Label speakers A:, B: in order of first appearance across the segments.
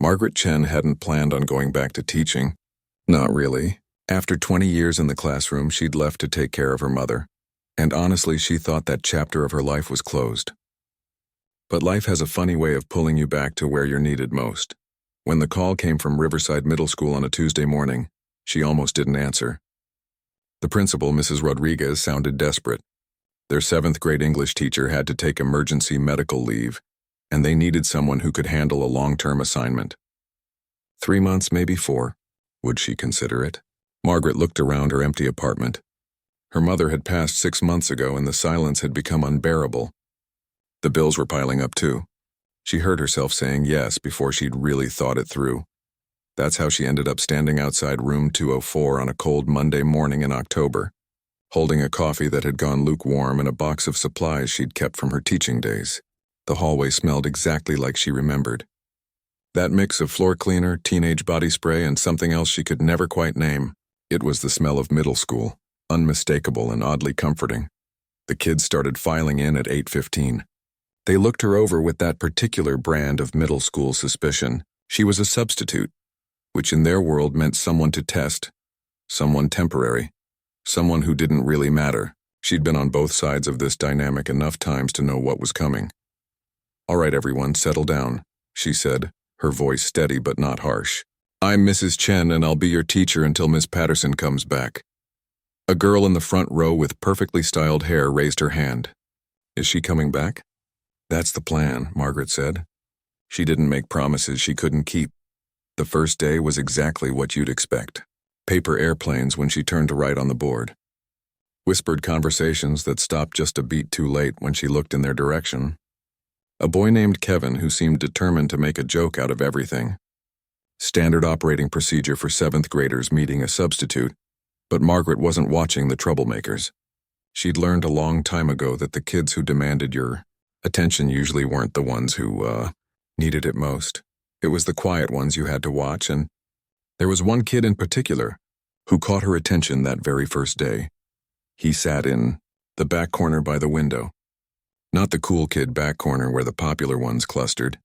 A: Margaret Chen hadn't planned on going back to teaching. Not really. After 20 years in the classroom, she'd left to take care of her mother. And honestly, she thought that chapter of her life was closed. But life has a funny way of pulling you back to where you're needed most. When the call came from Riverside Middle School on a Tuesday morning, she almost didn't answer. The principal, Mrs. Rodriguez, sounded desperate. Their 7th grade English teacher had to take emergency medical leave, and they needed someone who could handle a long-term assignment. 3 months, maybe 4. Would she consider it? Margaret looked around her empty apartment. Her mother had passed 6 months ago, and the silence had become unbearable. The bills were piling up too. She heard herself saying yes before she'd really thought it through. That's how she ended up standing outside room 204 on a cold Monday morning in October, holding a coffee that had gone lukewarm and a box of supplies she'd kept from her teaching days. The hallway smelled exactly like she remembered. That mix of floor cleaner, teenage body spray, and something else she could never quite name. It was the smell of middle school, unmistakable and oddly comforting. The kids started filing in at 8:15. They looked her over with that particular brand of middle school suspicion. She was a substitute, which in their world meant someone to test, someone temporary, someone who didn't really matter. She'd been on both sides of this dynamic enough times to know what was coming. "All right, everyone, settle down," she said, her voice steady but not harsh. "I'm Mrs. Chen, and I'll be your teacher until Miss Patterson comes back." A girl in the front row with perfectly styled hair raised her hand. "Is she coming back?" "That's the plan," Margaret said. She didn't make promises she couldn't keep. The first day was exactly what you'd expect. Paper airplanes when she turned to write on the board. Whispered conversations that stopped just a beat too late when she looked in their direction. A boy named Kevin who seemed determined to make a joke out of everything. Standard operating procedure for 7th graders meeting a substitute, but Margaret wasn't watching the troublemakers. She'd learned a long time ago that the kids who demanded your attention usually weren't the ones who, needed it most. It was the quiet ones you had to watch, and there was one kid in particular who caught her attention that very first day. He sat in the back corner by the window. Not the cool kid back corner where the popular ones clustered.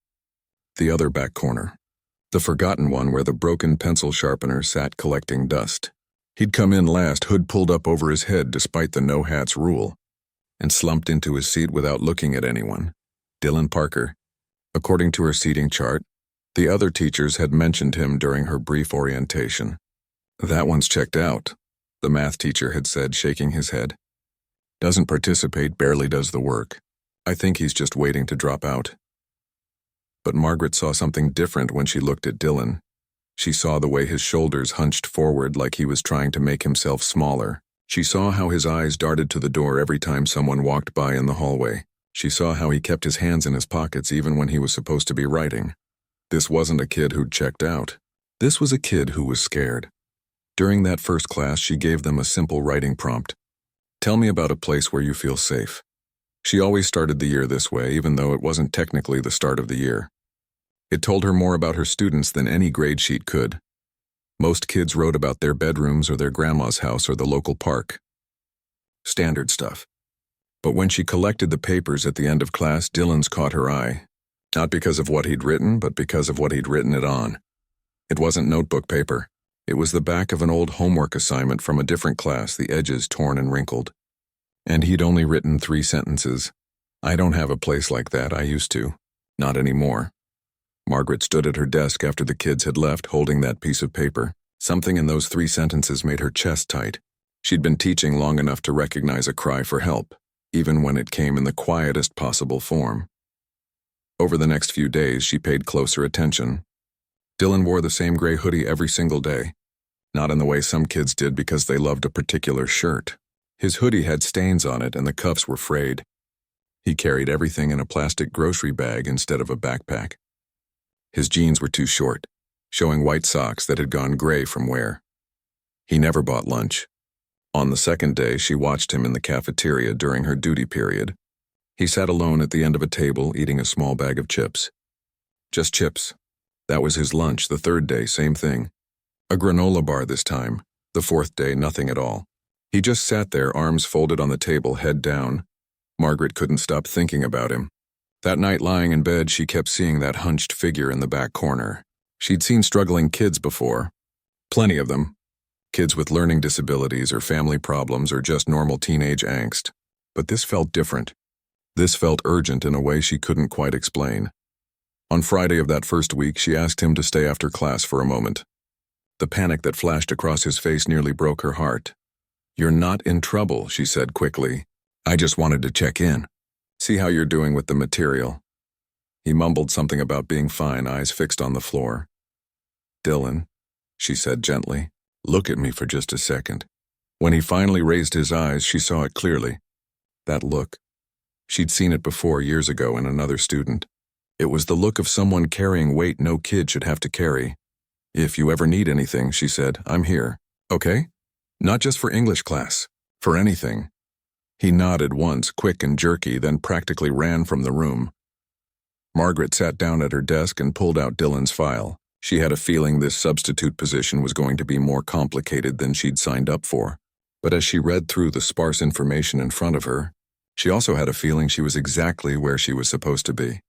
A: The other back corner. The forgotten one where the broken pencil sharpener sat collecting dust. He'd come in last, hood pulled up over his head despite the no-hats rule, and slumped into his seat without looking at anyone. Dylan Parker. According to her seating chart, the other teachers had mentioned him during her brief orientation. "That one's checked out," the math teacher had said, shaking his head. "Doesn't participate, barely does the work. I think he's just waiting to drop out." But Margaret saw something different when she looked at Dylan. She saw the way his shoulders hunched forward like he was trying to make himself smaller. She saw how his eyes darted to the door every time someone walked by in the hallway. She saw how he kept his hands in his pockets even when he was supposed to be writing. This wasn't a kid who'd checked out. This was a kid who was scared. During that first class, she gave them a simple writing prompt. "Tell me about a place where you feel safe." She always started the year this way, even though it wasn't technically the start of the year. It told her more about her students than any grade sheet could. Most kids wrote about their bedrooms or their grandma's house or the local park. Standard stuff. But when she collected the papers at the end of class, Dylan's caught her eye. Not because of what he'd written, but because of what he'd written it on. It wasn't notebook paper. It was the back of an old homework assignment from a different class, the edges torn and wrinkled. And he'd only written 3 sentences. "I don't have a place like that, I used to. Not anymore." Margaret stood at her desk after the kids had left, holding that piece of paper. Something in those 3 sentences made her chest tight. She'd been teaching long enough to recognize a cry for help, even when it came in the quietest possible form. Over the next few days, she paid closer attention. Dylan wore the same gray hoodie every single day. Not in the way some kids did because they loved a particular shirt. His hoodie had stains on it and the cuffs were frayed. He carried everything in a plastic grocery bag instead of a backpack. His jeans were too short, showing white socks that had gone gray from wear. He never bought lunch. On the second day, she watched him in the cafeteria during her duty period. He sat alone at the end of a table, eating a small bag of chips. Just chips. That was his lunch. The third day, same thing. A granola bar this time. The fourth day, nothing at all. He just sat there, arms folded on the table, head down. Margaret couldn't stop thinking about him. That night lying in bed, she kept seeing that hunched figure in the back corner. She'd seen struggling kids before. Plenty of them. Kids with learning disabilities or family problems or just normal teenage angst. But this felt different. This felt urgent in a way she couldn't quite explain. On Friday of that first week, she asked him to stay after class for a moment. The panic that flashed across his face nearly broke her heart. "You're not in trouble," she said quickly. "I just wanted to check in. See how you're doing with the material." He mumbled something about being fine, eyes fixed on the floor. "Dylan," she said gently, "look at me for just a second." When he finally raised his eyes, she saw it clearly. That look. She'd seen it before years ago in another student. It was the look of someone carrying weight no kid should have to carry. "If you ever need anything," she said, "I'm here. Okay? Not just for English class. For anything." He nodded once, quick and jerky, then practically ran from the room. Margaret sat down at her desk and pulled out Dylan's file. She had a feeling this substitute position was going to be more complicated than she'd signed up for. But as she read through the sparse information in front of her, she also had a feeling she was exactly where she was supposed to be.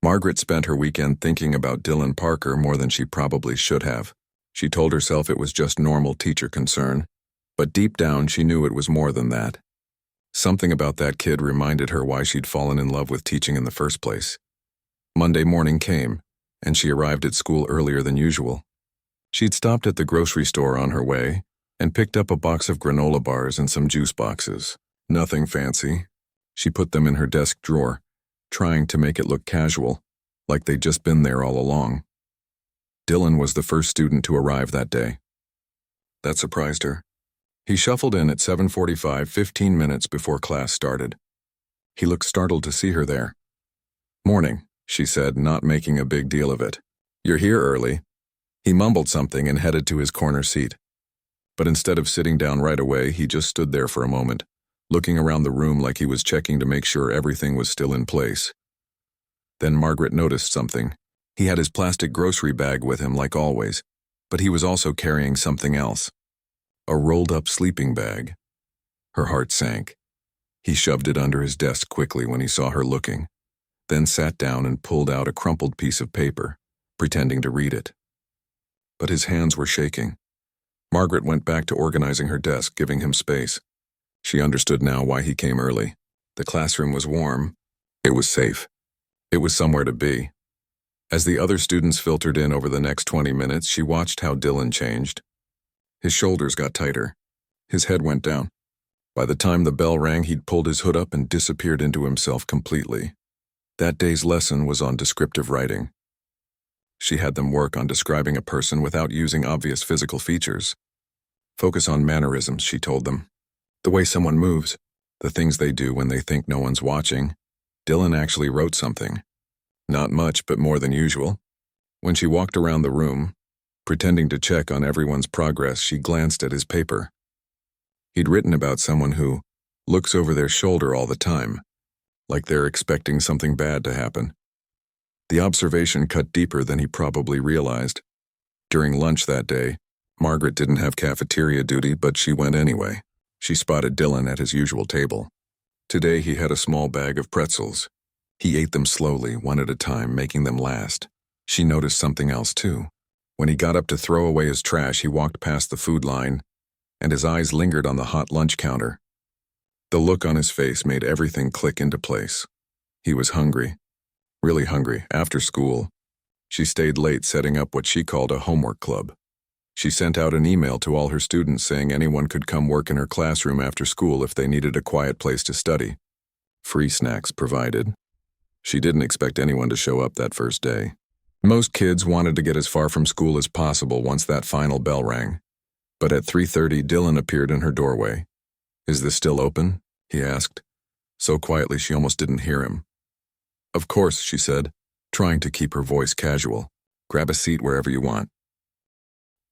A: Margaret spent her weekend thinking about Dylan Parker more than she probably should have. She told herself it was just normal teacher concern, but deep down she knew it was more than that. Something about that kid reminded her why she'd fallen in love with teaching in the first place. Monday morning came, and she arrived at school earlier than usual. She'd stopped at the grocery store on her way and picked up a box of granola bars and some juice boxes. Nothing fancy. She put them in her desk drawer, trying to make it look casual, like they'd just been there all along. Dylan was the first student to arrive that day. That surprised her. He shuffled in at 7:45, 15 minutes before class started. He looked startled to see her there. "Morning," she said, not making a big deal of it. "You're here early." He mumbled something and headed to his corner seat. But instead of sitting down right away, he just stood there for a moment, looking around the room like he was checking to make sure everything was still in place. Then Margaret noticed something. He had his plastic grocery bag with him like always, but he was also carrying something else. A rolled-up sleeping bag. Her heart sank. He shoved it under his desk quickly when he saw her looking, then sat down and pulled out a crumpled piece of paper, pretending to read it. But his hands were shaking. Margaret went back to organizing her desk, giving him space. She understood now why he came early. The classroom was warm. It was safe. It was somewhere to be. As the other students filtered in over the next 20 minutes, she watched how Dylan changed. His shoulders got tighter. His head went down. By the time the bell rang, he'd pulled his hood up and disappeared into himself completely. That day's lesson was on descriptive writing. She had them work on describing a person without using obvious physical features. Focus on mannerisms, she told them. The way someone moves, the things they do when they think no one's watching. Dylan actually wrote something. Not much, but more than usual. When she walked around the room, pretending to check on everyone's progress, she glanced at his paper. He'd written about someone who looks over their shoulder all the time, like they're expecting something bad to happen. The observation cut deeper than he probably realized. During lunch that day, Margaret didn't have cafeteria duty, but she went anyway. She spotted Dylan at his usual table. Today he had a small bag of pretzels. He ate them slowly, one at a time, making them last. She noticed something else too. When he got up to throw away his trash, he walked past the food line, and his eyes lingered on the hot lunch counter. The look on his face made everything click into place. He was hungry. Really hungry. After school, she stayed late setting up what she called a homework club. She sent out an email to all her students saying anyone could come work in her classroom after school if they needed a quiet place to study. Free snacks provided. She didn't expect anyone to show up that first day. Most kids wanted to get as far from school as possible once that final bell rang. But at 3:30, Dylan appeared in her doorway. "Is this still open?" he asked, so quietly she almost didn't hear him. "Of course," she said, trying to keep her voice casual. "Grab a seat wherever you want."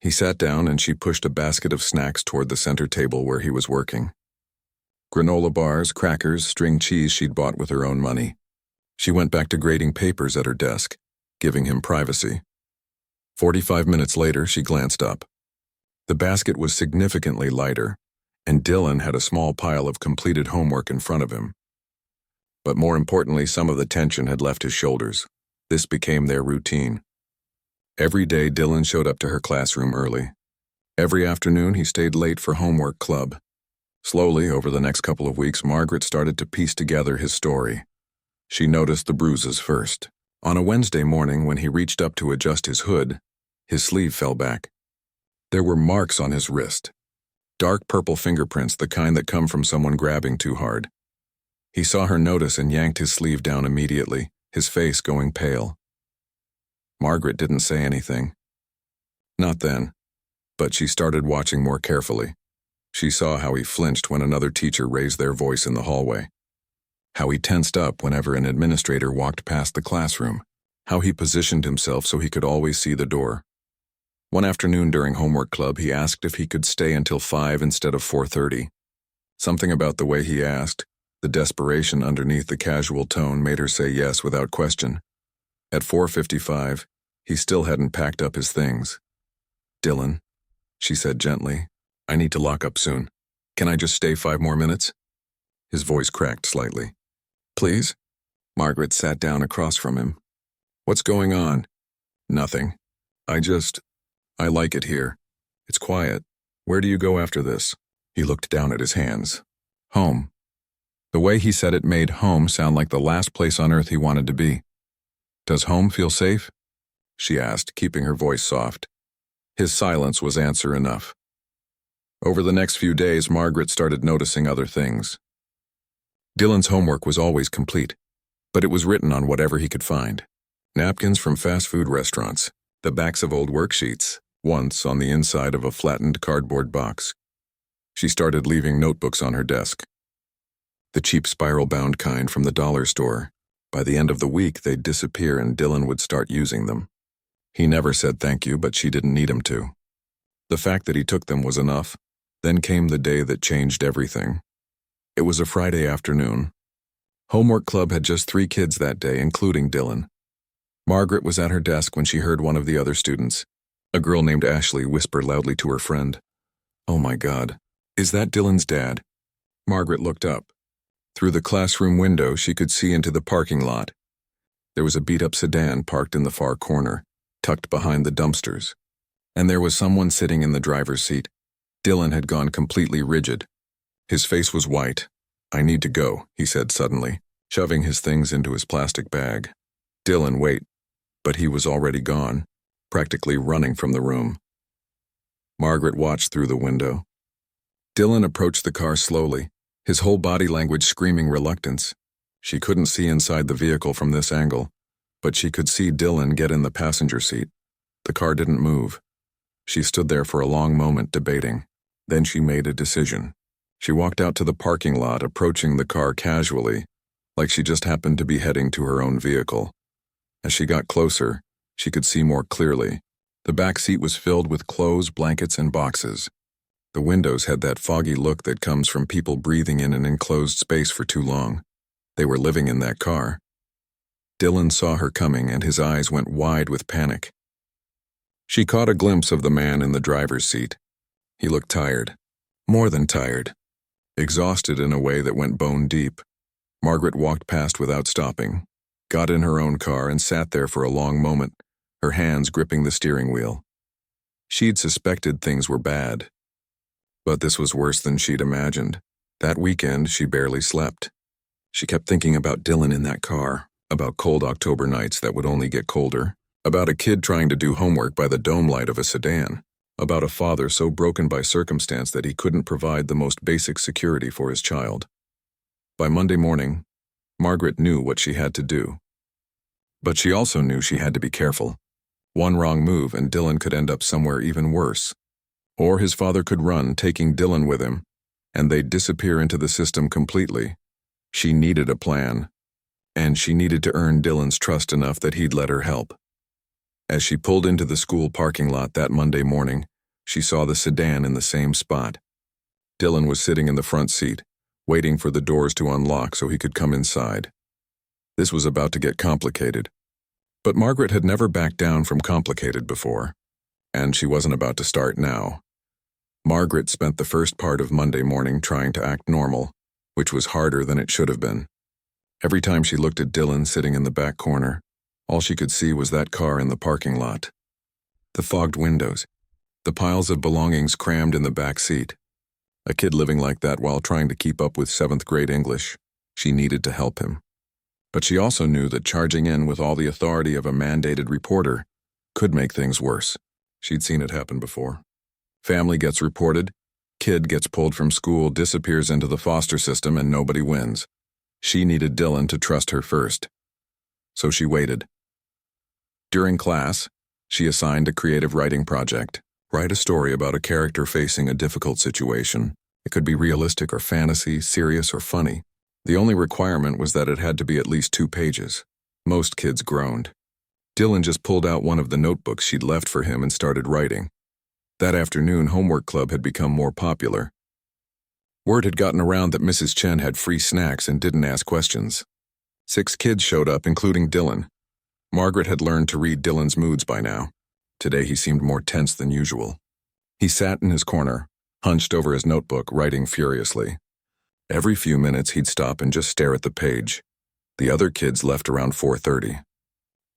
A: He sat down and she pushed a basket of snacks toward the center table where he was working. Granola bars, crackers, string cheese she'd bought with her own money. She went back to grading papers at her desk, giving him privacy. 45 minutes later, she glanced up. The basket was significantly lighter, and Dylan had a small pile of completed homework in front of him. But more importantly, some of the tension had left his shoulders. This became their routine. Every day, Dylan showed up to her classroom early. Every afternoon, he stayed late for homework club. Slowly, over the next couple of weeks, Margaret started to piece together his story. She noticed the bruises first. On a Wednesday morning, when he reached up to adjust his hood, his sleeve fell back. There were marks on his wrist. Dark purple fingerprints, the kind that come from someone grabbing too hard. He saw her notice and yanked his sleeve down immediately, his face going pale. Margaret didn't say anything. Not then, but she started watching more carefully. She saw how he flinched when another teacher raised their voice in the hallway. How he tensed up whenever an administrator walked past the classroom. How he positioned himself so he could always see the door. One afternoon during homework club, he asked if he could stay until 5 instead of 4:30. Something about the way he asked, the desperation underneath the casual tone, made her say yes without question. At 4:55, he still hadn't packed up his things. "Dylan," she said gently, "I need to lock up soon. Can I just stay 5 more minutes?" His voice cracked slightly. "Please?" Margaret sat down across from him. "What's going on?" "Nothing. I like it here. It's quiet. Where do you go after this?" He looked down at his hands. "Home." The way he said it made home sound like the last place on earth he wanted to be. "Does home feel safe?" she asked, keeping her voice soft. His silence was answer enough. Over the next few days, Margaret started noticing other things. Dylan's homework was always complete, but it was written on whatever he could find. Napkins from fast food restaurants, the backs of old worksheets, once on the inside of a flattened cardboard box. She started leaving notebooks on her desk. The cheap spiral-bound kind from the dollar store. By the end of the week, they'd disappear and Dylan would start using them. He never said thank you, but she didn't need him to. The fact that he took them was enough. Then came the day that changed everything. It was a Friday afternoon. Homework club had just 3 kids that day, including Dylan. Margaret was at her desk when she heard one of the other students, a girl named Ashley, whisper loudly to her friend, "Oh my God, is that Dylan's dad?" Margaret looked up. Through the classroom window, she could see into the parking lot. There was a beat-up sedan parked in the far corner, tucked behind the dumpsters. And there was someone sitting in the driver's seat. Dylan had gone completely rigid. His face was white. "I need to go," he said suddenly, shoving his things into his plastic bag. "Dylan, wait." But he was already gone, practically running from the room. Margaret watched through the window. Dylan approached the car slowly, his whole body language screaming reluctance. She couldn't see inside the vehicle from this angle, but she could see Dylan get in the passenger seat. The car didn't move. She stood there for a long moment, debating. Then she made a decision. She walked out to the parking lot, approaching the car casually, like she just happened to be heading to her own vehicle. As she got closer, she could see more clearly. The back seat was filled with clothes, blankets, and boxes. The windows had that foggy look that comes from people breathing in an enclosed space for too long. They were living in that car. Dylan saw her coming, and his eyes went wide with panic. She caught a glimpse of the man in the driver's seat. He looked tired. More than tired. Exhausted in a way that went bone deep. Margaret walked past without stopping, got in her own car, and sat there for a long moment, her hands gripping the steering wheel. She'd suspected things were bad. But this was worse than she'd imagined. That weekend, she barely slept. She kept thinking about Dylan in that car, about cold October nights that would only get colder, about a kid trying to do homework by the dome light of a sedan, about a father so broken by circumstance that he couldn't provide the most basic security for his child. By Monday morning, Margaret knew what she had to do. But she also knew she had to be careful. One wrong move and Dylan could end up somewhere even worse. Or his father could run, taking Dylan with him, and they'd disappear into the system completely. She needed a plan, and she needed to earn Dylan's trust enough that he'd let her help. As she pulled into the school parking lot that Monday morning, she saw the sedan in the same spot. Dylan was sitting in the front seat, waiting for the doors to unlock so he could come inside. This was about to get complicated. But Margaret had never backed down from complicated before, and she wasn't about to start now. Margaret spent the first part of Monday morning trying to act normal, which was harder than it should have been. Every time she looked at Dylan sitting in the back corner, all she could see was that car in the parking lot. The fogged windows. The piles of belongings crammed in the back seat. A kid living like that while trying to keep up with 7th grade English. She needed to help him. But she also knew that charging in with all the authority of a mandated reporter could make things worse. She'd seen it happen before. Family gets reported, kid gets pulled from school, disappears into the foster system, and nobody wins. She needed Dylan to trust her first. So she waited. During class, she assigned a creative writing project. Write a story about a character facing a difficult situation. It could be realistic or fantasy, serious or funny. The only requirement was that it had to be at least 2 pages. Most kids groaned. Dylan just pulled out one of the notebooks she'd left for him and started writing. That afternoon, homework club had become more popular. Word had gotten around that Mrs. Chen had free snacks and didn't ask questions. 6 kids showed up, including Dylan. Margaret had learned to read Dylan's moods by now. Today he seemed more tense than usual. He sat in his corner, hunched over his notebook, writing furiously. Every few minutes he'd stop and just stare at the page. The other kids left around 4:30.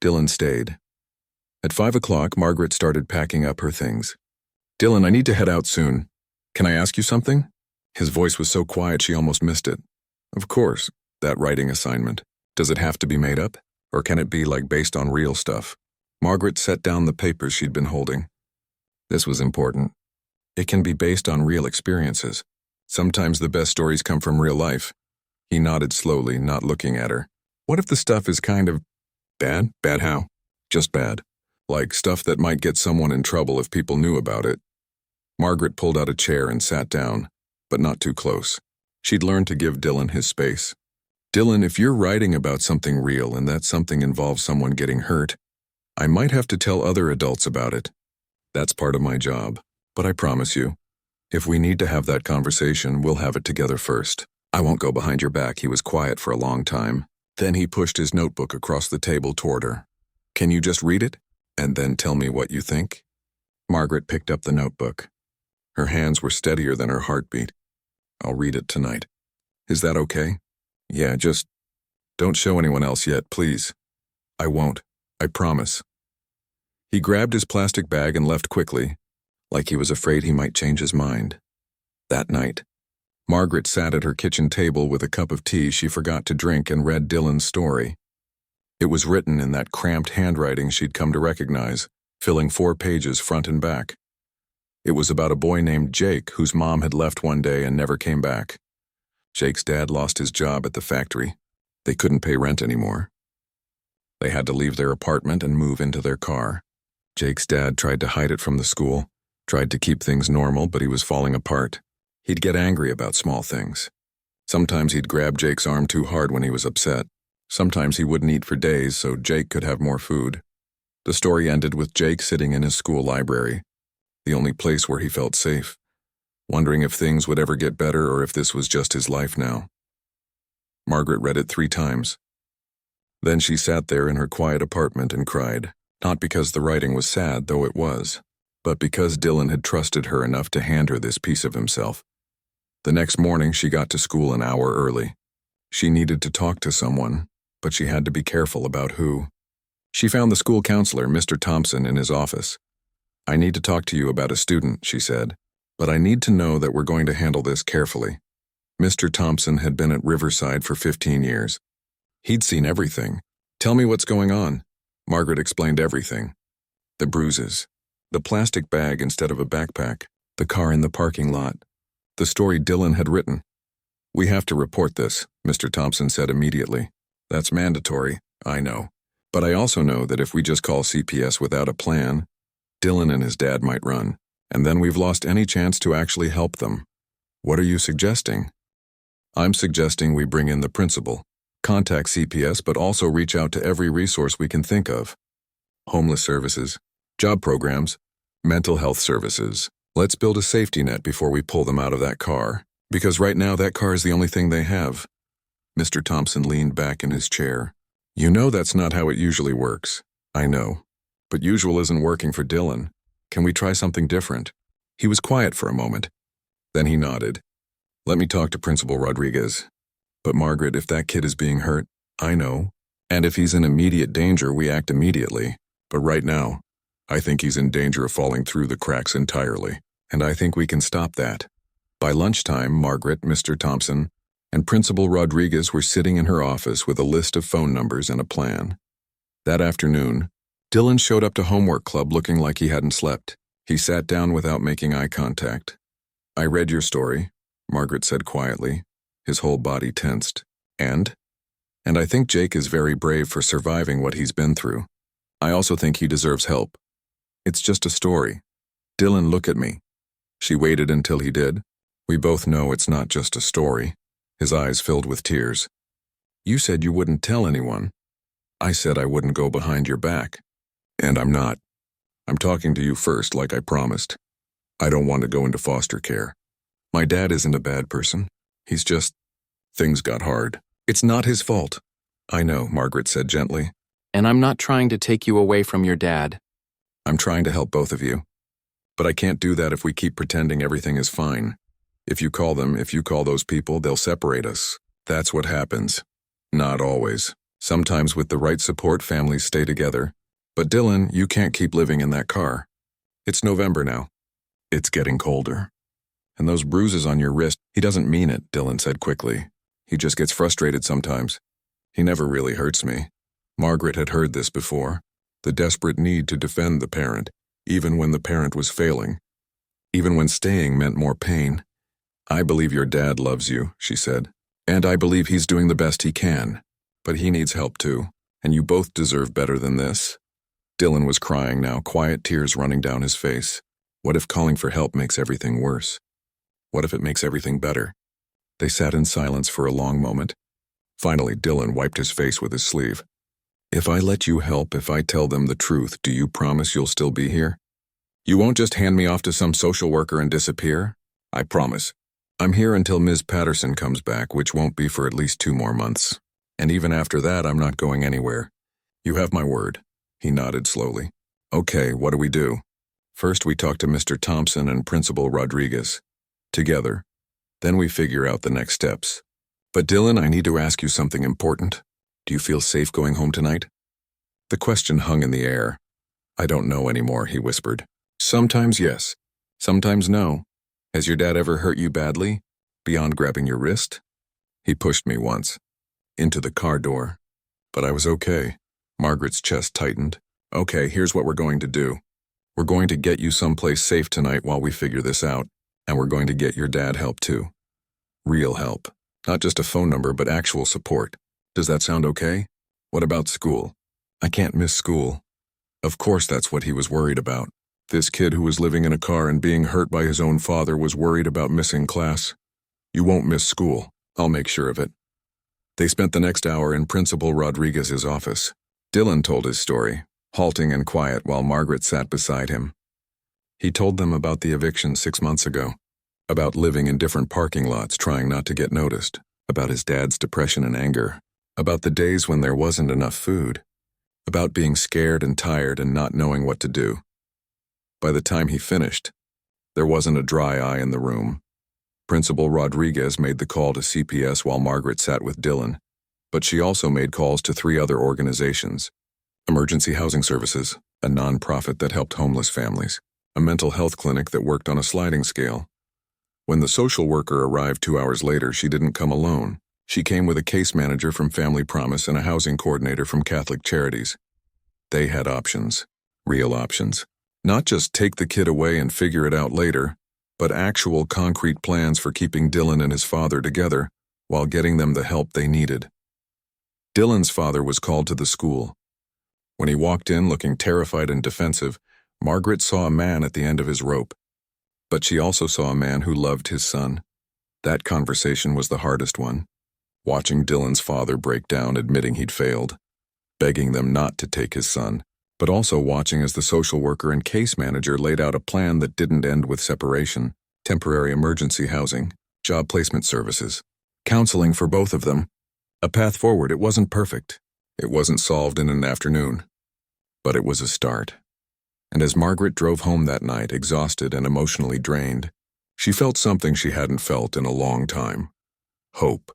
A: Dylan stayed. At 5 o'clock, Margaret started packing up her things. "Dylan, I need to head out soon. Can I ask you something?" His voice was so quiet she almost missed it. "Of course, that writing assignment. Does it have to be made up? Or can it be based on real stuff?" Margaret set down the papers she'd been holding. This was important. It can be based on real experiences. Sometimes the best stories come from real life. He nodded slowly, not looking at her. "What if the stuff is kind of bad? Bad how?" "Just bad. Like stuff that might get someone in trouble if people knew about it." Margaret pulled out a chair and sat down, but not too close. She'd learned to give Dylan his space. "Dylan, if you're writing about something real and that something involves someone getting hurt, I might have to tell other adults about it. That's part of my job, but I promise you, if we need to have that conversation, we'll have it together first. I won't go behind your back." He was quiet for a long time. Then he pushed his notebook across the table toward her. "Can you just read it, and then tell me what you think?" Margaret picked up the notebook. Her hands were steadier than her heartbeat. "I'll read it tonight. Is that okay?" "Yeah, just don't show anyone else yet, please." "I won't. I promise." He grabbed his plastic bag and left quickly, like he was afraid he might change his mind. That night, Margaret sat at her kitchen table with a cup of tea she forgot to drink and read Dylan's story. It was written in that cramped handwriting she'd come to recognize, filling 4 pages front and back. It was about a boy named Jake whose mom had left one day and never came back. Jake's dad lost his job at the factory. They couldn't pay rent anymore. They had to leave their apartment and move into their car. Jake's dad tried to hide it from the school, tried to keep things normal, but he was falling apart. He'd get angry about small things. Sometimes he'd grab Jake's arm too hard when he was upset. Sometimes he wouldn't eat for days so Jake could have more food. The story ended with Jake sitting in his school library, the only place where he felt safe, wondering if things would ever get better or if this was just his life now. Margaret read it 3 times. Then she sat there in her quiet apartment and cried, not because the writing was sad, though it was, but because Dylan had trusted her enough to hand her this piece of himself. The next morning, she got to school an hour early. She needed to talk to someone, but she had to be careful about who. She found the school counselor, Mr. Thompson, in his office. "I need to talk to you about a student," she said, "but I need to know that we're going to handle this carefully." Mr. Thompson had been at Riverside for 15 years. He'd seen everything. "Tell me what's going on." Margaret explained everything. The bruises, the plastic bag instead of a backpack, the car in the parking lot, the story Dylan had written. "We have to report this," Mr. Thompson said immediately. "That's mandatory, I know. But I also know that if we just call CPS without a plan, Dylan and his dad might run, and then we've lost any chance to actually help them." "What are you suggesting?" "I'm suggesting we bring in the principal, contact CPS, but also reach out to every resource we can think of. Homeless services, job programs, mental health services. Let's build a safety net before we pull them out of that car, because right now that car is the only thing they have." Mr. Thompson leaned back in his chair. "You know that's not how it usually works." "I know. But usual isn't working for Dylan. Can we try something different?" He was quiet for a moment. Then he nodded. "Let me talk to Principal Rodriguez. But Margaret, if that kid is being hurt, I know. And if he's in immediate danger, we act immediately. But right now, I think he's in danger of falling through the cracks entirely, and I think we can stop that." By lunchtime, Margaret, Mr. Thompson, and Principal Rodriguez were sitting in her office with a list of phone numbers and a plan. That afternoon, Dylan showed up to homework club looking like he hadn't slept. He sat down without making eye contact. "I read your story," Margaret said quietly. His whole body tensed. And I think Jake is very brave for surviving what he's been through. I also think he deserves help. It's just a story. Dylan, look at me." She waited until he did. "We both know it's not just a story." His eyes filled with tears. "You said you wouldn't tell anyone." "I said I wouldn't go behind your back. And I'm not. I'm talking to you first, like I promised. I don't want to go into foster care. My dad isn't a bad person. He's just... things got hard. It's not his fault." "I know," Margaret said gently.
B: "And I'm not trying to take you away from your dad."
A: "I'm trying to help both of you. But I can't do that if we keep pretending everything is fine. If you call those people, they'll separate us. That's what happens. Not always. Sometimes with the right support, families stay together. But Dylan, you can't keep living in that car. It's November now. It's getting colder. And those bruises on your wrist..." "He doesn't mean it," Dylan said quickly. "He just gets frustrated sometimes. He never really hurts me." Margaret had heard this before. The desperate need to defend the parent, even when the parent was failing. Even when staying meant more pain. "I believe your dad loves you," she said. "And I believe he's doing the best he can. But he needs help too. And you both deserve better than this." Dylan was crying now, quiet tears running down his face. What if calling for help makes everything worse? What if it makes everything better? They sat in silence for a long moment. Finally, Dylan wiped his face with his sleeve. "If I let you help, if I tell them the truth, do you promise you'll still be here? You won't just hand me off to some social worker and disappear? I promise. I'm here until Ms. Patterson comes back, which won't be for at least 2 more months. And even after that, I'm not going anywhere. You have my word." He nodded slowly. "Okay, what do we do? First, we talk to Mr. Thompson and Principal Rodriguez. Together. Then we figure out the next steps. But Dylan, I need to ask you something important. Do you feel safe going home tonight?" The question hung in the air. "I don't know anymore," he whispered. "Sometimes yes. Sometimes no. Has your dad ever hurt you badly? Beyond grabbing your wrist?" "He pushed me once. Into the car door. But I was okay." Margaret's chest tightened. "Okay, here's what we're going to do. We're going to get you someplace safe tonight while we figure this out. And we're going to get your dad help too. Real help. Not just a phone number, but actual support. Does that sound okay? What about school? I can't miss school." Of course that's what he was worried about. This kid who was living in a car and being hurt by his own father was worried about missing class. "You won't miss school. I'll make sure of it." They spent the next hour in Principal Rodriguez's office. Dylan told his story, halting and quiet while Margaret sat beside him. He told them about the eviction 6 months ago, about living in different parking lots trying not to get noticed, about his dad's depression and anger, about the days when there wasn't enough food, about being scared and tired and not knowing what to do. By the time he finished, there wasn't a dry eye in the room. Principal Rodriguez made the call to CPS while Margaret sat with Dylan, but she also made calls to 3 other organizations: Emergency Housing Services, a non-profit that helped homeless families, a mental health clinic that worked on a sliding scale. When the social worker arrived 2 hours later, she didn't come alone. She came with a case manager from Family Promise and a housing coordinator from Catholic Charities. They had options, real options. Not just take the kid away and figure it out later, but actual concrete plans for keeping Dylan and his father together while getting them the help they needed. Dylan's father was called to the school. When he walked in looking terrified and defensive, Margaret saw a man at the end of his rope. But she also saw a man who loved his son. That conversation was the hardest one. Watching Dylan's father break down admitting he'd failed, begging them not to take his son, but also watching as the social worker and case manager laid out a plan that didn't end with separation: temporary emergency housing, job placement services, counseling for both of them. A path forward. It wasn't perfect. It wasn't solved in an afternoon. But it was a start. And as Margaret drove home that night, exhausted and emotionally drained, she felt something she hadn't felt in a long time: hope.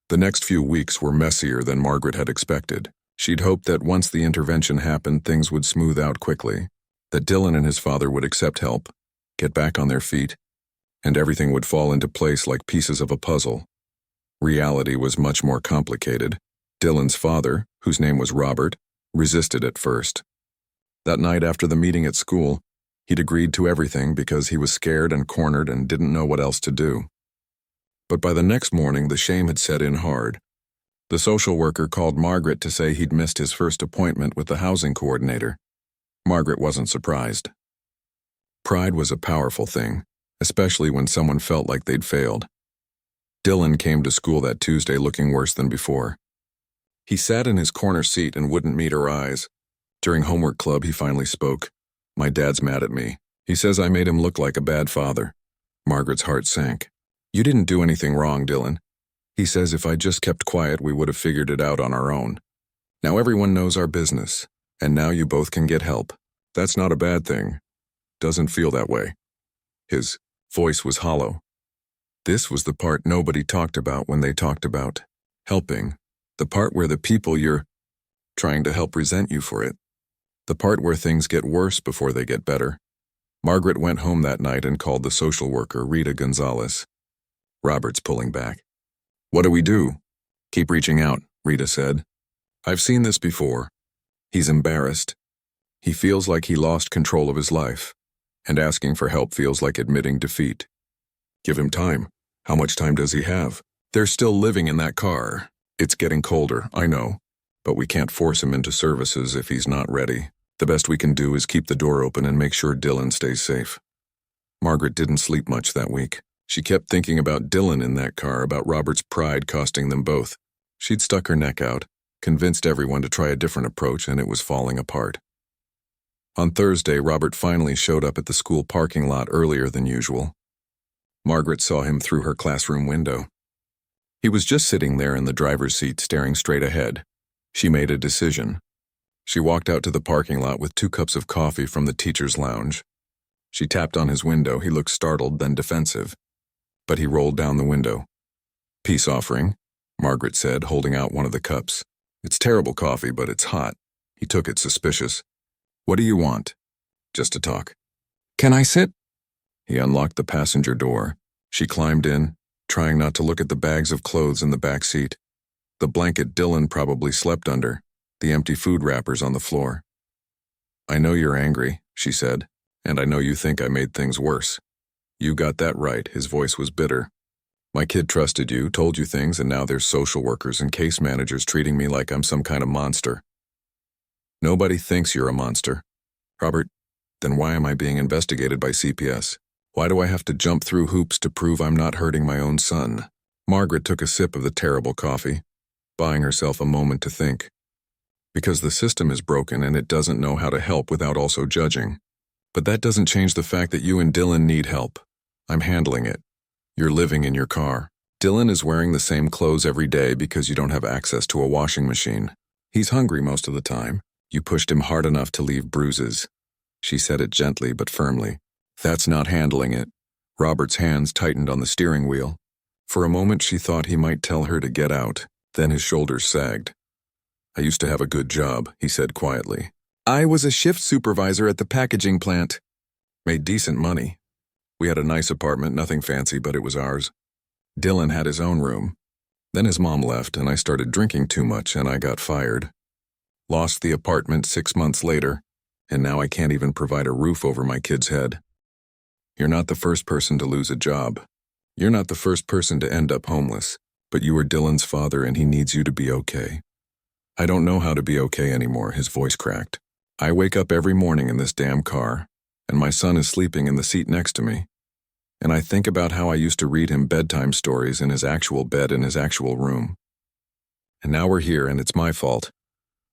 A: The next few weeks were messier than Margaret had expected. She'd hoped that once the intervention happened, things would smooth out quickly, that Dylan and his father would accept help, get back on their feet, and everything would fall into place like pieces of a puzzle. Reality was much more complicated. Dylan's father, whose name was Robert, resisted at first. That night after the meeting at school, he'd agreed to everything because he was scared and cornered and didn't know what else to do. But by the next morning, the shame had set in hard. The social worker called Margaret to say he'd missed his first appointment with the housing coordinator. Margaret wasn't surprised. Pride was a powerful thing, especially when someone felt like they'd failed. Dylan came to school that Tuesday looking worse than before. He sat in his corner seat and wouldn't meet her eyes. During homework club, he finally spoke. "My dad's mad at me. He says I made him look like a bad father." Margaret's heart sank. "You didn't do anything wrong, Dylan. He says if I just kept quiet, we would have figured it out on our own. Now everyone knows our business, and now you both can get help. That's not a bad thing. Doesn't feel that way." His voice was hollow. This was the part nobody talked about when they talked about helping. The part where the people you're trying to help resent you for it. The part where things get worse before they get better. Margaret went home that night and called the social worker, Rita Gonzalez. Robert's pulling back. "What do we do?" "Keep reaching out," Rita said. "I've seen this before. He's embarrassed. He feels like he lost control of his life, and asking for help feels like admitting defeat. Give him time. How much time does he have? They're still living in that car. It's getting colder, I know, but we can't force him into services if he's not ready. The best we can do is keep the door open and make sure Dylan stays safe." Margaret didn't sleep much that week. She kept thinking about Dylan in that car, about Robert's pride costing them both. She'd stuck her neck out, convinced everyone to try a different approach, and it was falling apart. On Thursday, Robert finally showed up at the school parking lot earlier than usual. Margaret saw him through her classroom window. He was just sitting there in the driver's seat, staring straight ahead. She made a decision. She walked out to the parking lot with 2 cups of coffee from the teacher's lounge. She tapped on his window. He looked startled, then defensive. But he rolled down the window. "Peace offering," Margaret said, holding out one of the cups. "It's terrible coffee, but it's hot." He took it, suspicious. "What do you want?" "Just to talk." "Can I sit?" He unlocked the passenger door. She climbed in, trying not to look at the bags of clothes in the back seat. The blanket Dylan probably slept under, the empty food wrappers on the floor. "I know you're angry," she said, "and I know you think I made things worse." "You got that right," his voice was bitter. "My kid trusted you, told you things, and now there's social workers and case managers treating me like I'm some kind of monster." "Nobody thinks you're a monster." "Robert, then why am I being investigated by CPS? Why do I have to jump through hoops to prove I'm not hurting my own son?" Margaret took a sip of the terrible coffee, buying herself a moment to think. "Because the system is broken and it doesn't know how to help without also judging. But that doesn't change the fact that you and Dylan need help. I'm handling it. You're living in your car. Dylan is wearing the same clothes every day because you don't have access to a washing machine. He's hungry most of the time. You pushed him hard enough to leave bruises." She said it gently but firmly. "That's not handling it." Robert's hands tightened on the steering wheel. For a moment she thought he might tell her to get out, then his shoulders sagged. "I used to have a good job," he said quietly. "I was a shift supervisor at the packaging plant. Made decent money. We had a nice apartment, nothing fancy, but it was ours. Dylan had his own room. Then his mom left, and I started drinking too much, and I got fired. Lost the apartment 6 months later, and now I can't even provide a roof over my kid's head. You're not the first person to lose a job. You're not the first person to end up homeless, but you are Dylan's father and he needs you to be okay." "I don't know how to be okay anymore," his voice cracked. "I wake up every morning in this damn car, and my son is sleeping in the seat next to me. And I think about how I used to read him bedtime stories in his actual bed in his actual room. And now we're here and it's my fault."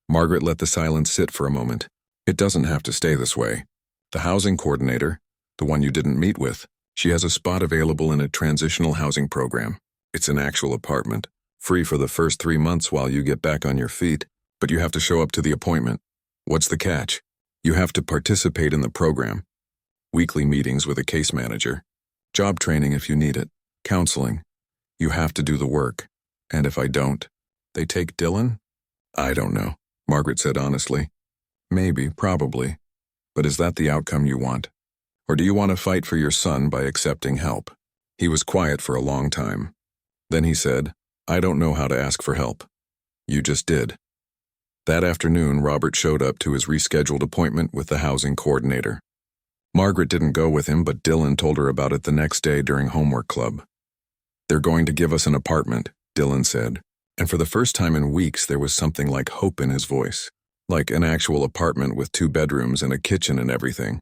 A: Margaret let the silence sit for a moment. "It doesn't have to stay this way. The housing coordinator, the one you didn't meet with, she has a spot available in a transitional housing program. It's an actual apartment, free for the first 3 months while you get back on your feet, but you have to show up to the appointment. What's the catch? You have to participate in the program. Weekly meetings with a case manager. Job training if you need it. Counseling. You have to do the work. And if I don't, they take Dylan? I don't know. Margaret said honestly. Maybe, probably. But is that the outcome you want? Or do you want to fight for your son by accepting help? He was quiet for a long time. Then he said, I don't know how to ask for help. You just did. That afternoon, Robert showed up to his rescheduled appointment with the housing coordinator. Margaret didn't go with him, but Dylan told her about it the next day during homework club. They're going to give us an apartment, Dylan said, and for the first time in weeks there was something like hope in his voice, like an actual apartment with 2 bedrooms and a kitchen and everything.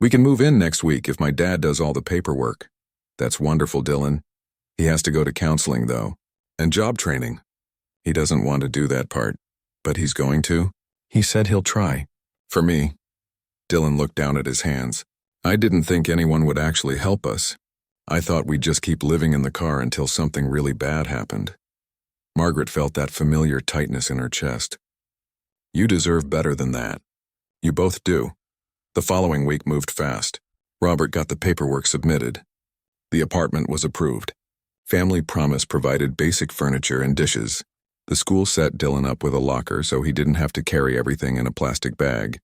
A: We can move in next week if my dad does all the paperwork. That's wonderful, Dylan. He has to go to counseling, though, and job training. He doesn't want to do that part, but he's going to. He said he'll try. For me. Dylan looked down at his hands. I didn't think anyone would actually help us. I thought we'd just keep living in the car until something really bad happened. Margaret felt that familiar tightness in her chest. You deserve better than that. You both do. The following week moved fast. Robert got the paperwork submitted. The apartment was approved. Family Promise provided basic furniture and dishes. The school set Dylan up with a locker so he didn't have to carry everything in a plastic bag.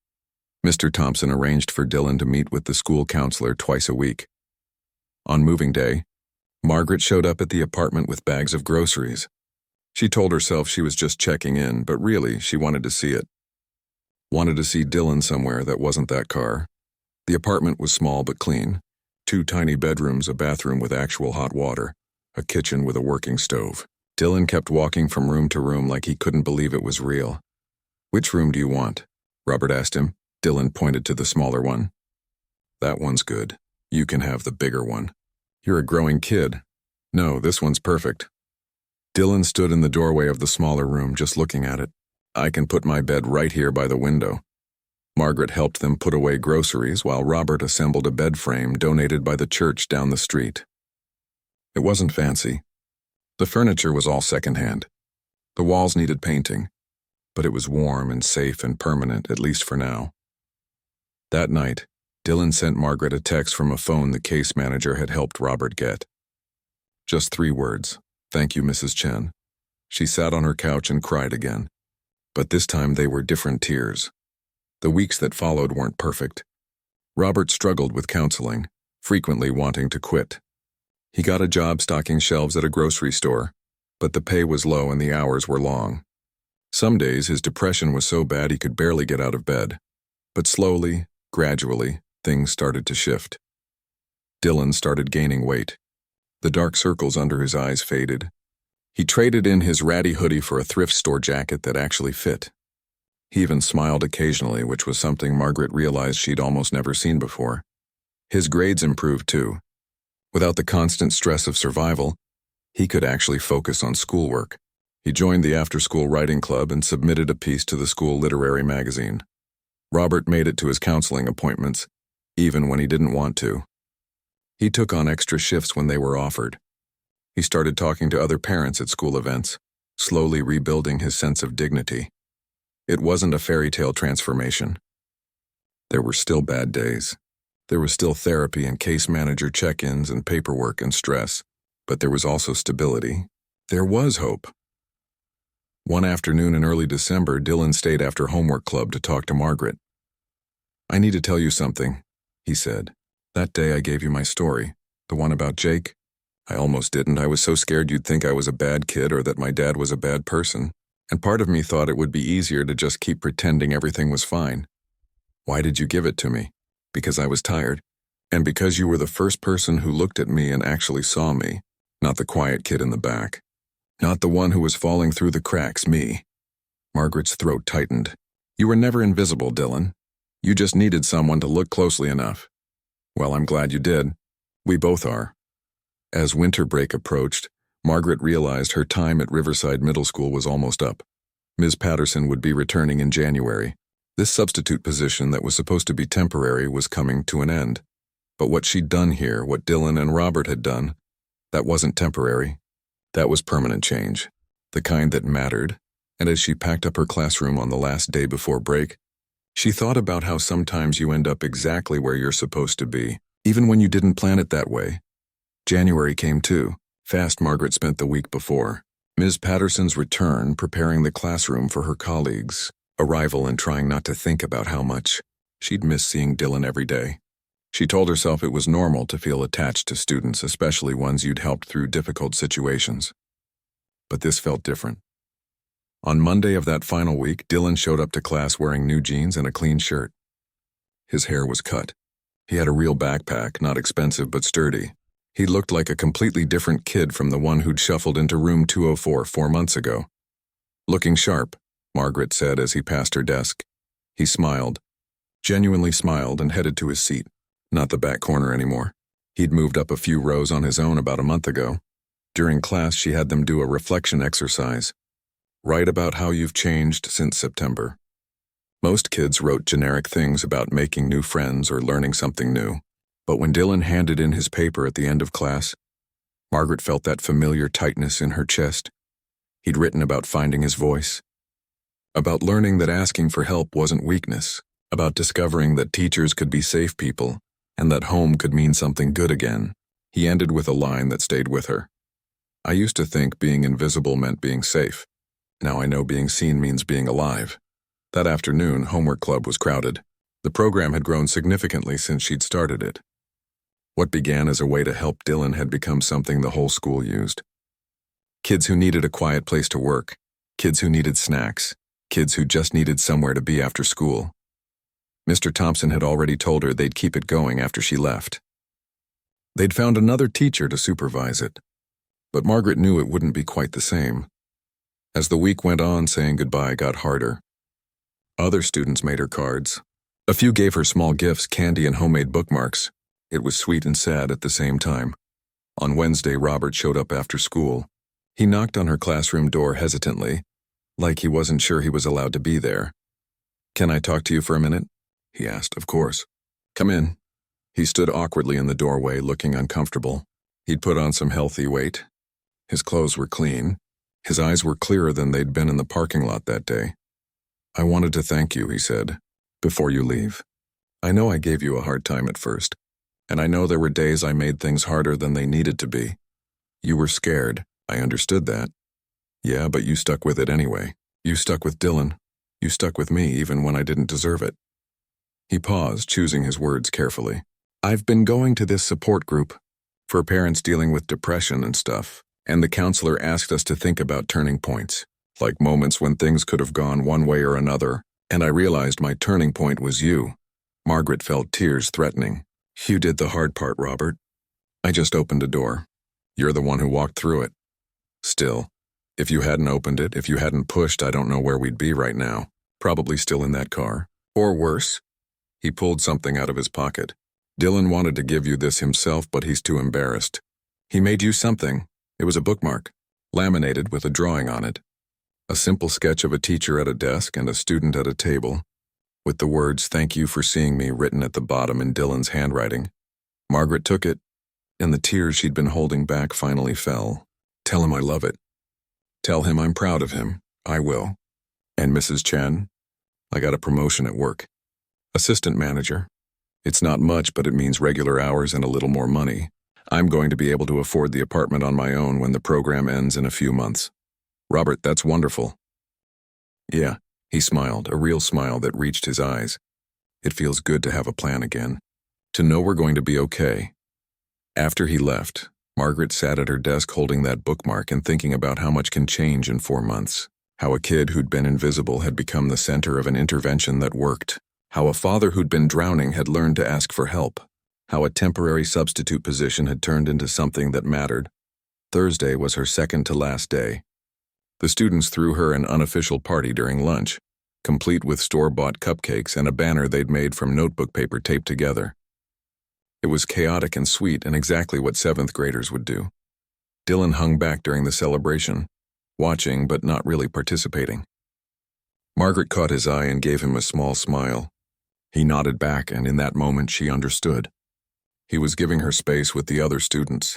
A: Mr. Thompson arranged for Dylan to meet with the school counselor twice a week. On moving day, Margaret showed up at the apartment with bags of groceries. She told herself she was just checking in, but really she wanted to see it. Wanted to see Dylan somewhere that wasn't that car. The apartment was small but clean. 2 tiny bedrooms, a bathroom with actual hot water, a kitchen with a working stove. Dylan kept walking from room to room like he couldn't believe it was real. Which room do you want? Robert asked him. Dylan pointed to the smaller one. That one's good. You can have the bigger one. You're a growing kid. No, this one's perfect. Dylan stood in the doorway of the smaller room just looking at it. I can put my bed right here by the window. Margaret helped them put away groceries while Robert assembled a bed frame donated by the church down the street. It wasn't fancy. The furniture was all secondhand. The walls needed painting, but it was warm and safe and permanent, at least for now. That night, Dylan sent Margaret a text from a phone the case manager had helped Robert get. Just 3 words. Thank you, Mrs. Chen. She sat on her couch and cried again. But this time they were different tears. The weeks that followed weren't perfect. Robert struggled with counseling, frequently wanting to quit. He got a job stocking shelves at a grocery store, but the pay was low and the hours were long. Some days his depression was so bad he could barely get out of bed. But slowly, gradually, things started to shift. Dylan started gaining weight. The dark circles under his eyes faded. He traded in his ratty hoodie for a thrift store jacket that actually fit. He even smiled occasionally, which was something Margaret realized she'd almost never seen before. His grades improved too. Without the constant stress of survival, he could actually focus on schoolwork. He joined the after-school writing club and submitted a piece to the school literary magazine. Robert made it to his counseling appointments, even when he didn't want to. He took on extra shifts when they were offered. He started talking to other parents at school events, slowly rebuilding his sense of dignity. It wasn't a fairy tale transformation. There were still bad days. There was still therapy and case manager check-ins and paperwork and stress, but there was also stability. There was hope. One afternoon in early December, Dylan stayed after homework club to talk to Margaret. I need to tell you something, he said. That day I gave you my story, the one about Jake. I almost didn't. I was so scared you'd think I was a bad kid or that my dad was a bad person. And part of me thought it would be easier to just keep pretending everything was fine. Why did you give it to me? Because I was tired. And because you were the first person who looked at me and actually saw me, not the quiet kid in the back. Not the one who was falling through the cracks, me. Margaret's throat tightened. You were never invisible, Dylan. You just needed someone to look closely enough. Well, I'm glad you did. We both are. As winter break approached, Margaret realized her time at Riverside Middle School was almost up. Ms. Patterson would be returning in January. This substitute position that was supposed to be temporary was coming to an end. But what she'd done here, what Dylan and Robert had done, that wasn't temporary. That was permanent change, the kind that mattered. And as she packed up her classroom on the last day before break, she thought about how sometimes you end up exactly where you're supposed to be, even when you didn't plan it that way. January came too. Fast Margaret spent the week before. Ms. Patterson's return preparing the classroom for her colleagues. arrival and trying not to think about how much she'd miss seeing Dylan every day. She told herself it was normal to feel attached to students, especially ones you'd helped through difficult situations. But this felt different. On Monday of that final week, Dylan showed up to class wearing new jeans and a clean shirt. His hair was cut. He had a real backpack, not expensive but sturdy. He looked like a completely different kid from the one who'd shuffled into room 204 4 months ago. "Looking sharp," Margaret said as he passed her desk. He smiled, genuinely smiled, and headed to his seat. Not the back corner anymore. He'd moved up a few rows on his own about a month ago. During class, she had them do a reflection exercise. Write about how you've changed since September. Most kids wrote generic things about making new friends or learning something new. But when Dylan handed in his paper at the end of class, Margaret felt that familiar tightness in her chest. He'd written about finding his voice, about learning that asking for help wasn't weakness, about discovering that teachers could be safe people, and that home could mean something good again. He ended with a line that stayed with her. "I used to think being invisible meant being safe. Now I know being seen means being alive." That afternoon, homework club was crowded. The program had grown significantly since she'd started it. What began as a way to help Dylan had become something the whole school used. Kids who needed a quiet place to work, kids who needed snacks, kids who just needed somewhere to be after school. Mr. Thompson had already told her they'd keep it going after she left. They'd found another teacher to supervise it, but Margaret knew it wouldn't be quite the same. As the week went on, saying goodbye got harder. Other students made her cards. A few gave her small gifts, candy, and homemade bookmarks. It was sweet and sad at the same time. On Wednesday, Robert showed up after school. He knocked on her classroom door hesitantly, like he wasn't sure he was allowed to be there. "Can I talk to you for a minute?" he asked. "Of course. Come in." He stood awkwardly in the doorway, looking uncomfortable. He'd put on some healthy weight. His clothes were clean. His eyes were clearer than they'd been in the parking lot that day. "I wanted to thank you," he said, "before you leave. I know I gave you a hard time at first. And I know there were days I made things harder than they needed to be. You were scared. I understood that. Yeah, but you stuck with it anyway. You stuck with Dylan. You stuck with me even when I didn't deserve it." He paused, choosing his words carefully. "I've been going to this support group for parents dealing with depression and stuff, and the counselor asked us to think about turning points, like moments when things could have gone one way or another, and I realized my turning point was you." Margaret felt tears threatening. "You did the hard part, Robert. I just opened a door. You're the one who walked through it. Still, if you hadn't opened it, if you hadn't pushed, I don't know where we'd be right now. Probably still in that car. Or worse." He pulled something out of his pocket. "Dylan wanted to give you this himself, but he's too embarrassed. He made you something. It was a bookmark, laminated with a drawing on it. A simple sketch of a teacher at a desk and a student at a table, with the words, 'Thank you for seeing me,' written at the bottom in Dylan's handwriting." Margaret took it, and the tears she'd been holding back finally fell. "Tell him I love it. Tell him I'm proud of him. I will. And Mrs. Chen, I got a promotion at work. Assistant manager. It's not much, but it means regular hours and a little more money. I'm going to be able to afford the apartment on my own when the program ends in a few months. Robert, that's wonderful." "Yeah," he smiled, a real smile that reached his eyes. "It feels good to have a plan again. To know we're going to be okay." After he left, Margaret sat at her desk holding that bookmark and thinking about how much can change in 4 months. How a kid who'd been invisible had become the center of an intervention that worked. How a father who'd been drowning had learned to ask for help. How a temporary substitute position had turned into something that mattered. Thursday was her second to last day. The students threw her an unofficial party during lunch, complete with store-bought cupcakes and a banner they'd made from notebook paper taped together. It was chaotic and sweet and exactly what 7th graders would do. Dylan hung back during the celebration, watching but not really participating. Margaret caught his eye and gave him a small smile. He nodded back, and in that moment she understood. He was giving her space with the other students,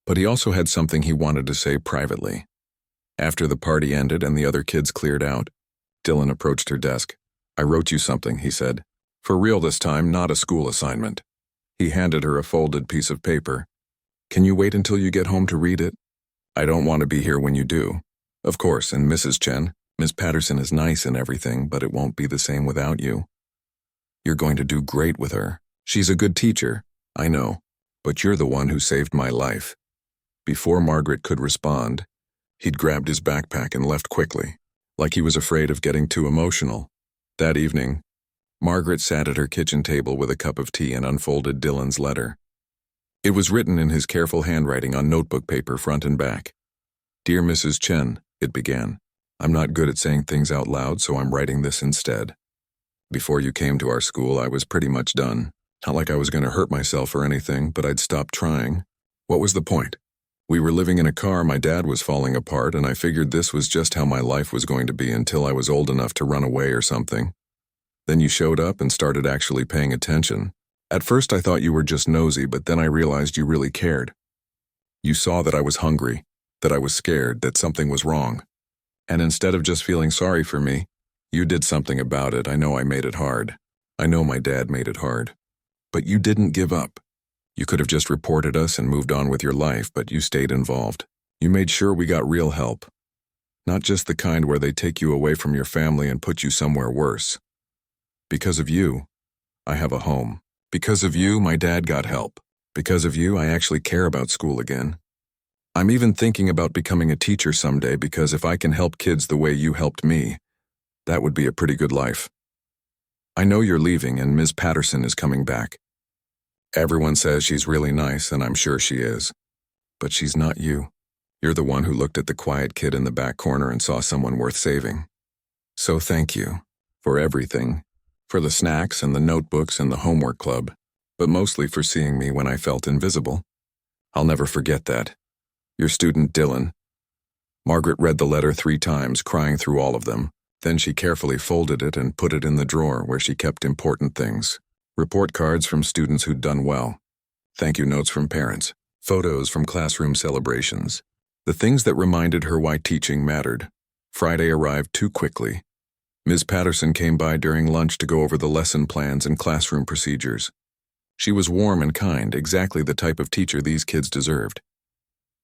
A: but he also had something he wanted to say privately. After the party ended and the other kids cleared out, Dylan approached her desk. "I wrote you something," he said. "For real this time, not a school assignment." He handed her a folded piece of paper. "Can you wait until you get home to read it? I don't want to be here when you do. Of course, and Mrs. Chen, Miss Patterson is nice and everything, but it won't be the same without you. You're going to do great with her. She's a good teacher, I know, but you're the one who saved my life." Before Margaret could respond, he'd grabbed his backpack and left quickly, like he was afraid of getting too emotional. That evening, Margaret sat at her kitchen table with a cup of tea and unfolded Dylan's letter. It was written in his careful handwriting on notebook paper front and back. "Dear Mrs. Chen," it began, "I'm not good at saying things out loud, so I'm writing this instead. Before you came to our school, I was pretty much done. Not like I was going to hurt myself or anything, but I'd stopped trying. What was the point? We were living in a car, my dad was falling apart, and I figured this was just how my life was going to be until I was old enough to run away or something. Then you showed up and started actually paying attention. At first I thought you were just nosy, but then I realized you really cared. You saw that I was hungry, that I was scared, that something was wrong. And instead of just feeling sorry for me, you did something about it. I know I made it hard. I know my dad made it hard. But you didn't give up. You could have just reported us and moved on with your life, but you stayed involved. You made sure we got real help. Not just the kind where they take you away from your family and put you somewhere worse. Because of you, I have a home. Because of you, my dad got help. Because of you, I actually care about school again. I'm even thinking about becoming a teacher someday because if I can help kids the way you helped me, that would be a pretty good life. I know you're leaving and Ms. Patterson is coming back. Everyone says she's really nice, and I'm sure she is. But she's not you. You're the one who looked at the quiet kid in the back corner and saw someone worth saving. So thank you for everything, for the snacks and the notebooks and the homework club, but mostly for seeing me when I felt invisible. I'll never forget that. Your student Dylan." Margaret read the letter 3 times, crying through all of them. Then she carefully folded it and put it in the drawer where she kept important things. Report cards from students who'd done well. Thank you notes from parents. Photos from classroom celebrations. The things that reminded her why teaching mattered. Friday arrived too quickly. Ms. Patterson came by during lunch to go over the lesson plans and classroom procedures. She was warm and kind, exactly the type of teacher these kids deserved.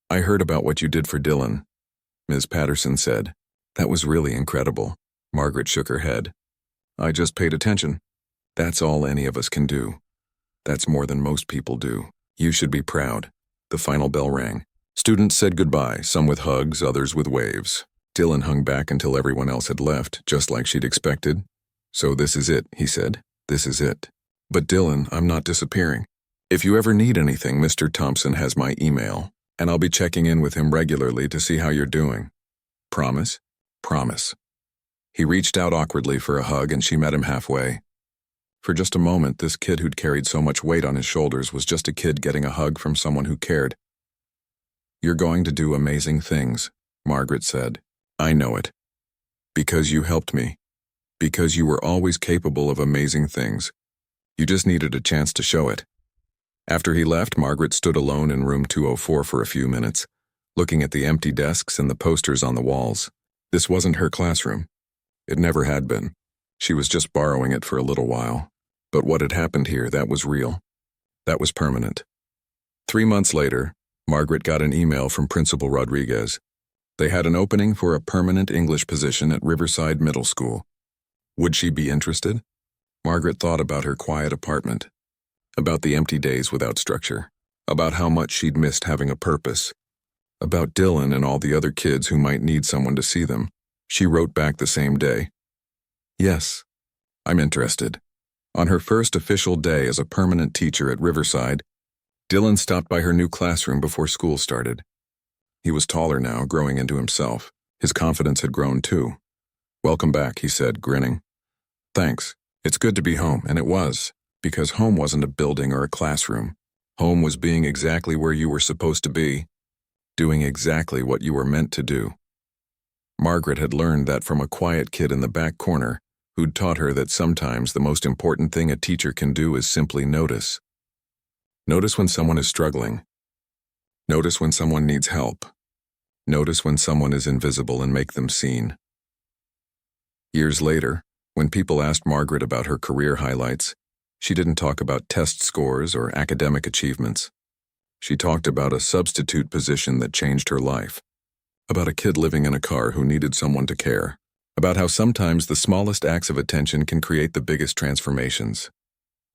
A: "I heard about what you did for Dylan," Ms. Patterson said. "That was really incredible." Margaret shook her head. "I just paid attention. That's all any of us can do. That's more than most people do. You should be proud." The final bell rang. Students said goodbye, some with hugs, others with waves. Dylan hung back until everyone else had left, just like she'd expected. "So this is it," he said. "This is it. But Dylan, I'm not disappearing. If you ever need anything, Mr. Thompson has my email, and I'll be checking in with him regularly to see how you're doing. Promise?" "Promise." He reached out awkwardly for a hug, and she met him halfway. For just a moment, this kid who'd carried so much weight on his shoulders was just a kid getting a hug from someone who cared. "You're going to do amazing things," Margaret said. "I know it. Because you helped me. Because you were always capable of amazing things. You just needed a chance to show it." After he left, Margaret stood alone in room 204 for a few minutes, looking at the empty desks and the posters on the walls. This wasn't her classroom. It never had been. She was just borrowing it for a little while. But what had happened here, that was real. That was permanent. 3 months later, Margaret got an email from Principal Rodriguez. They had an opening for a permanent English position at Riverside Middle School. Would she be interested? Margaret thought about her quiet apartment, about the empty days without structure, about how much she'd missed having a purpose, about Dylan and all the other kids who might need someone to see them. She wrote back the same day. "Yes, I'm interested." On her first official day as a permanent teacher at Riverside, Dylan stopped by her new classroom before school started. He was taller now, growing into himself. His confidence had grown too. "Welcome back," he said, grinning. "Thanks. It's good to be home," and it was, because home wasn't a building or a classroom. Home was being exactly where you were supposed to be, doing exactly what you were meant to do. Margaret had learned that from a quiet kid in the back corner who'd taught her that sometimes the most important thing a teacher can do is simply notice. Notice when someone is struggling. Notice when someone needs help. Notice when someone is invisible and make them seen. Years later, when people asked Margaret about her career highlights, she didn't talk about test scores or academic achievements. She talked about a substitute position that changed her life, about a kid living in a car who needed someone to care, about how sometimes the smallest acts of attention can create the biggest transformations.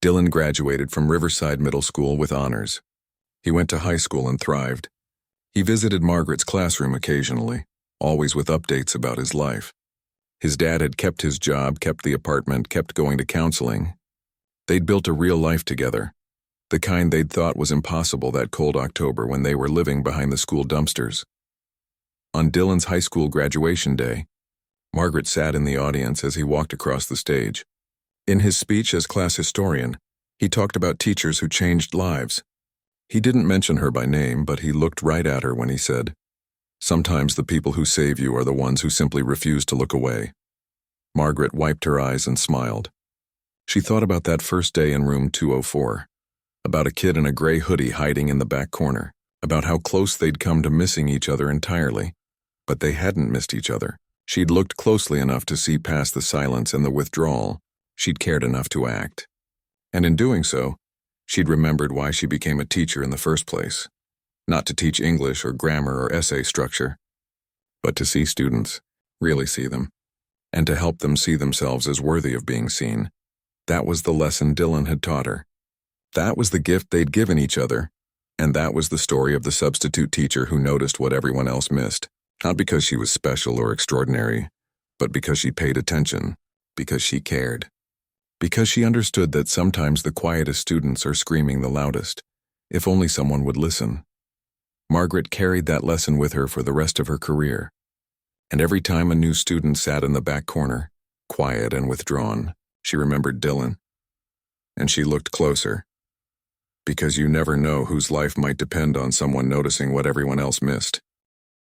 A: Dylan graduated from Riverside Middle School with honors. He went to high school and thrived. He visited Margaret's classroom occasionally, always with updates about his life. His dad had kept his job, kept the apartment, kept going to counseling. They'd built a real life together, the kind they'd thought was impossible that cold October when they were living behind the school dumpsters. On Dylan's high school graduation day, Margaret sat in the audience as he walked across the stage. In his speech as class historian, he talked about teachers who changed lives. He didn't mention her by name, but he looked right at her when he said, "Sometimes the people who save you are the ones who simply refuse to look away." Margaret wiped her eyes and smiled. She thought about that first day in room 204, about a kid in a gray hoodie hiding in the back corner, about how close they'd come to missing each other entirely. But they hadn't missed each other. She'd looked closely enough to see past the silence and the withdrawal. She'd cared enough to act. And in doing so, she'd remembered why she became a teacher in the first place. Not to teach English or grammar or essay structure, but to see students, really see them, and to help them see themselves as worthy of being seen. That was the lesson Dylan had taught her. That was the gift they'd given each other, and that was the story of the substitute teacher who noticed what everyone else missed, not because she was special or extraordinary, but because she paid attention, because she cared, because she understood that sometimes the quietest students are screaming the loudest, if only someone would listen. Margaret carried that lesson with her for the rest of her career, and every time a new student sat in the back corner, quiet and withdrawn, she remembered Dylan. And she looked closer, because you never know whose life might depend on someone noticing what everyone else missed.